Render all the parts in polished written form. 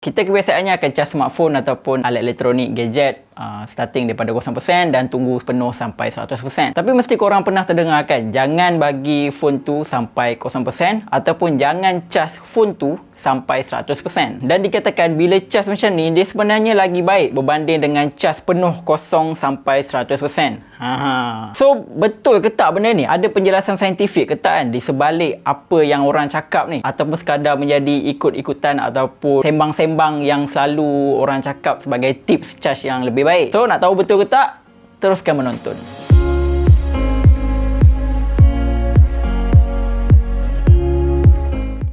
Kita kebiasaannya akan cas smartphone ataupun alat elektronik, gadget starting daripada 0% dan tunggu penuh sampai 100%. Tapi mesti korang pernah terdengar kan, jangan bagi phone tu sampai 0% ataupun jangan cas phone tu sampai 100%. Dan dikatakan bila cas macam ni, dia sebenarnya lagi baik berbanding dengan cas penuh 0 sampai 100%. So, betul ke tak benda ni? Ada penjelasan saintifik ke tak kan di sebalik apa yang orang cakap ni? Ataupun sekadar menjadi ikut-ikutan ataupun sembang-sembang yang selalu orang cakap sebagai tips cas yang lebih baik. So, nak tahu betul ke tak? Teruskan menonton.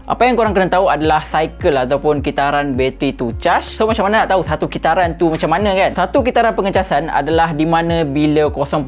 Apa yang korang kena tahu adalah cycle ataupun kitaran bateri tu charge. So, macam mana nak tahu satu kitaran tu macam mana kan? Satu kitaran pengecasan adalah di mana bila 0%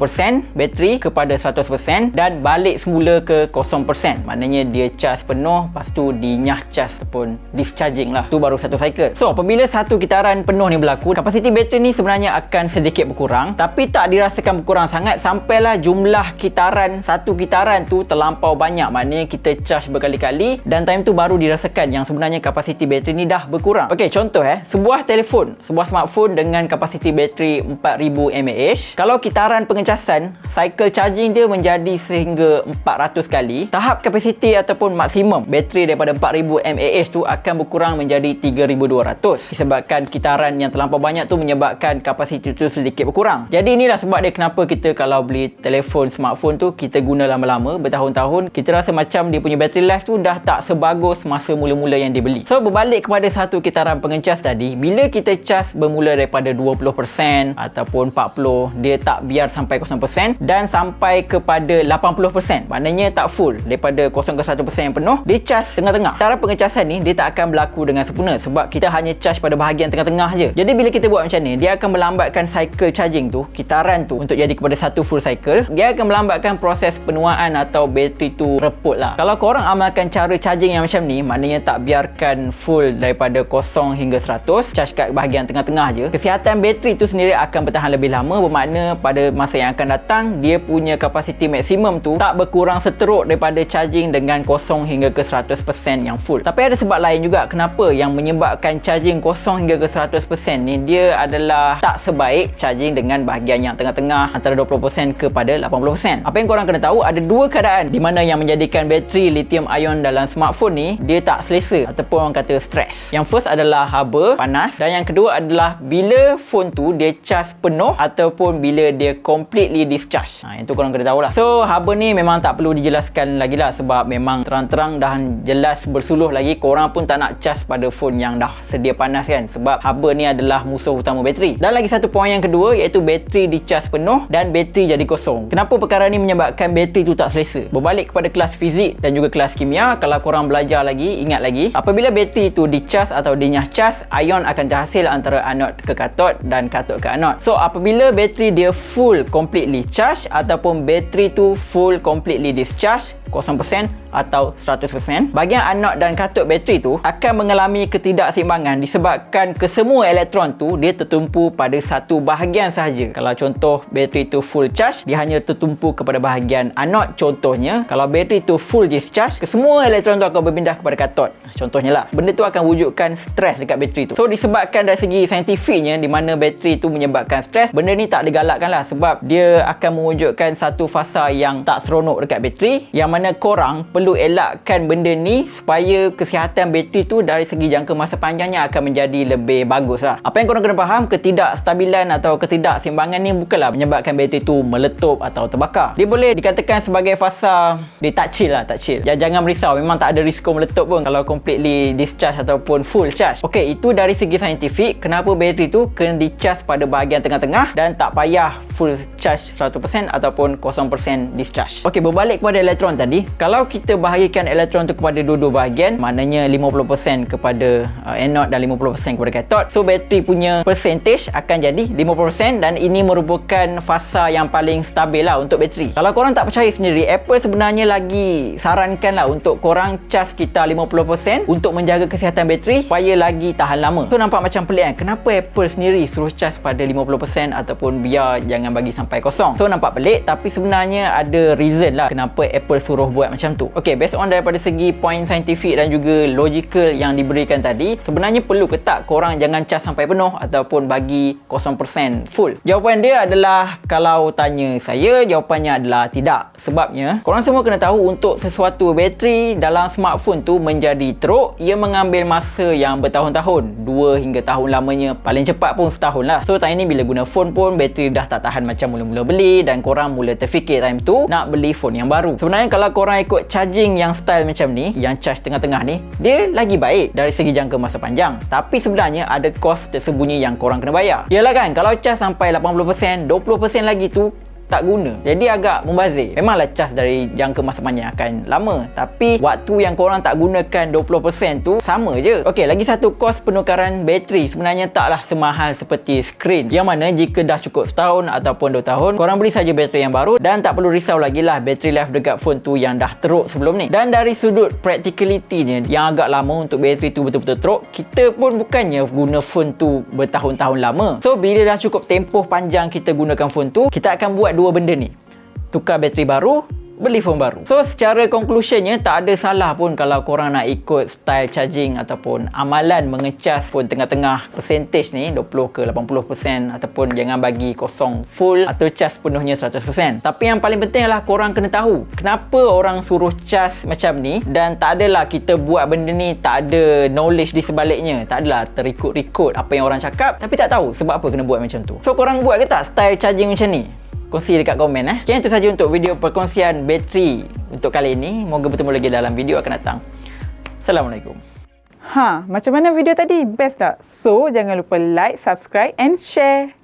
bateri kepada 100% dan balik semula ke 0%. Maknanya dia charge penuh, lepas tu dinyah charge ataupun discharging lah. Tu baru satu cycle. So, apabila satu kitaran penuh ni berlaku, kapasiti bateri ni sebenarnya akan sedikit berkurang. Tapi tak dirasakan berkurang sangat sampailah jumlah kitaran, satu kitaran tu terlampau banyak. Maknanya kita charge berkali-kali dan time tu baru dirasakan yang sebenarnya kapasiti bateri ni dah berkurang. Okey, contoh sebuah telefon, sebuah smartphone dengan kapasiti bateri 4000 mAh, kalau kitaran pengecasan, cycle charging dia menjadi sehingga 400 kali, tahap kapasiti ataupun maksimum bateri daripada 4000 mAh tu akan berkurang menjadi 3200. Disebabkan kitaran yang terlampau banyak tu menyebabkan kapasiti tu sedikit berkurang. Jadi inilah sebab dia kenapa kita kalau beli telefon smartphone tu, kita guna lama-lama, bertahun-tahun, kita rasa macam dia punya battery life tu dah tak sebagus masa mula-mula yang dibeli. So, berbalik kepada satu kitaran pengecas tadi, bila kita cas bermula daripada 20% ataupun 40%, dia tak biar sampai 0% dan sampai kepada 80%. Maknanya tak full. Daripada 0 ke 100% yang penuh, dia cas tengah-tengah. Cara pengecasan ni, dia tak akan berlaku dengan sempurna sebab kita hanya cas pada bahagian tengah-tengah je. Jadi, bila kita buat macam ni, dia akan melambatkan cycle charging tu, kitaran tu, untuk jadi kepada satu full cycle. Dia akan melambatkan proses penuaan atau bateri tu reput lah. Kalau korang amalkan cara charging yang macam ni, maknanya tak biarkan full daripada 0 hingga 100, charge kat bahagian tengah-tengah je, kesihatan bateri tu sendiri akan bertahan lebih lama, bermakna pada masa yang akan datang dia punya kapasiti maksimum tu tak berkurang seteruk daripada charging dengan 0 hingga ke 100% yang full. Tapi ada sebab lain juga kenapa yang menyebabkan charging 0 hingga ke 100% ni dia adalah tak sebaik charging dengan bahagian yang tengah-tengah antara 20% kepada 80%. Apa yang korang kena tahu, ada dua keadaan di mana yang menjadikan bateri lithium ion dalam smartphone ni dia tak selesa ataupun orang kata stres. Yang first adalah haba, panas, dan yang kedua adalah bila phone tu dia charge penuh ataupun bila dia completely discharge. Yang tu korang kena tahulah. So, haba ni memang tak perlu dijelaskan lagi lah sebab memang terang-terang dah jelas bersuluh lagi, korang pun tak nak charge pada phone yang dah sedia panas kan, sebab haba ni adalah musuh utama bateri. Dan lagi satu poin yang kedua iaitu bateri di-charge penuh dan bateri jadi kosong. Kenapa perkara ni menyebabkan bateri tu tak selesa? Berbalik kepada kelas fizik dan juga kelas kimia, kalau korang belajar lagi, ingat lagi, apabila bateri itu dicas atau dinyah cas, ion akan terhasil antara anod ke kathod dan kathod ke anod. So, apabila bateri dia full completely charge ataupun bateri tu full completely discharge, 0% atau 100%, bahagian anod dan kathod bateri tu akan mengalami ketidakseimbangan disebabkan kesemua elektron tu dia tertumpu pada satu bahagian sahaja. Kalau contoh bateri tu full charge, dia hanya tertumpu kepada bahagian anod. Contohnya, kalau bateri tu full discharge, kesemua elektron tu akan berpindah kepada kathod. Contohnya lah, benda tu akan wujudkan stres dekat bateri tu. So, disebabkan dari segi saintifiknya di mana bateri tu menyebabkan stres, benda ni tak digalakkan lah sebab dia akan mewujudkan satu fasa yang tak seronok dekat bateri, yang mana korang perlu elakkan benda ni supaya kesihatan bateri tu dari segi jangka masa panjangnya akan menjadi lebih bagus lah. Apa yang korang kena faham, ketidakstabilan atau ketidakseimbangan ni bukanlah menyebabkan bateri tu meletup atau terbakar. Dia boleh dikatakan sebagai fasa dia tak chill lah, tak chill. Jangan merisau, memang tak ada risiko meletup pun kalau completely discharge ataupun full charge. Okey, itu dari segi saintifik kenapa bateri tu kena dicas pada bahagian tengah-tengah dan tak payah full charge 100% ataupun 0% discharge. Okey, berbalik kepada elektron tadi, kalau kita bahagikan elektron tu kepada dua-dua bahagian, maknanya 50% kepada anode dan 50% kepada kathod, so bateri punya percentage akan jadi 50% dan ini merupakan fasa yang paling stabil lah untuk bateri. Kalau korang tak percaya sendiri, Apple sebenarnya lagi sarankan lah untuk korang cas sekitar 50% untuk menjaga kesihatan bateri supaya lagi tahan lama. So, nampak macam pelik kan, kenapa Apple sendiri suruh cas pada 50% ataupun biar jangan bagi sampai kosong. So, nampak pelik tapi sebenarnya ada reason lah kenapa Apple suruh suruh buat macam tu. Okey, based on daripada segi point saintifik dan juga logical yang diberikan tadi, sebenarnya perlu ke tak korang jangan cas sampai penuh ataupun bagi 0% full? Jawapan dia adalah, kalau tanya saya, jawapannya adalah tidak. Sebabnya korang semua kena tahu, untuk sesuatu bateri dalam smartphone tu menjadi teruk, ia mengambil masa yang bertahun-tahun, 2 hingga tahun lamanya, paling cepat pun setahun lah. So time ni bila guna phone pun bateri dah tak tahan macam mula-mula beli, dan korang mula terfikir time tu nak beli phone yang baru. Sebenarnya kalau korang ikut charging yang style macam ni, yang charge tengah-tengah ni, dia lagi baik dari segi jangka masa panjang. Tapi sebenarnya ada kos tersembunyi yang korang kena bayar. Yalah kan, kalau charge sampai 80%, 20% lagi tu tak guna, jadi agak membazir. Memanglah cas dari jangka masa panjang akan lama, tapi waktu yang korang tak gunakan 20% tu sama je. Okey, lagi satu, kos penukaran bateri sebenarnya taklah semahal seperti skrin, yang mana jika dah cukup setahun ataupun 2 tahun, korang beli saja bateri yang baru dan tak perlu risau lagi lah bateri life dekat phone tu yang dah teruk sebelum ni. Dan dari sudut practicality ni, yang agak lama untuk bateri tu betul-betul teruk, kita pun bukannya guna phone tu bertahun-tahun lama. So bila dah cukup tempoh panjang kita gunakan phone tu, kita akan buat dua benda ni: tukar bateri baru, beli phone baru. So secara conclusionnya, tak ada salah pun kalau korang nak ikut style charging ataupun amalan mengecas phone tengah-tengah percentage ni, 20 ke 80%, ataupun jangan bagi kosong full atau cas penuhnya 100%. Tapi yang paling penting adalah korang kena tahu kenapa orang suruh cas macam ni, dan tak adalah kita buat benda ni tak ada knowledge di sebaliknya. Tak adalah terikut-ikut apa yang orang cakap tapi tak tahu sebab apa kena buat macam tu. So korang buat ke tak style charging macam ni? Kongsi dekat komen. Okay, itu saja untuk video perkongsian bateri untuk kali ini. Moga bertemu lagi dalam video akan datang. Assalamualaikum. Macam mana video tadi? Best tak? So, jangan lupa like, subscribe and share.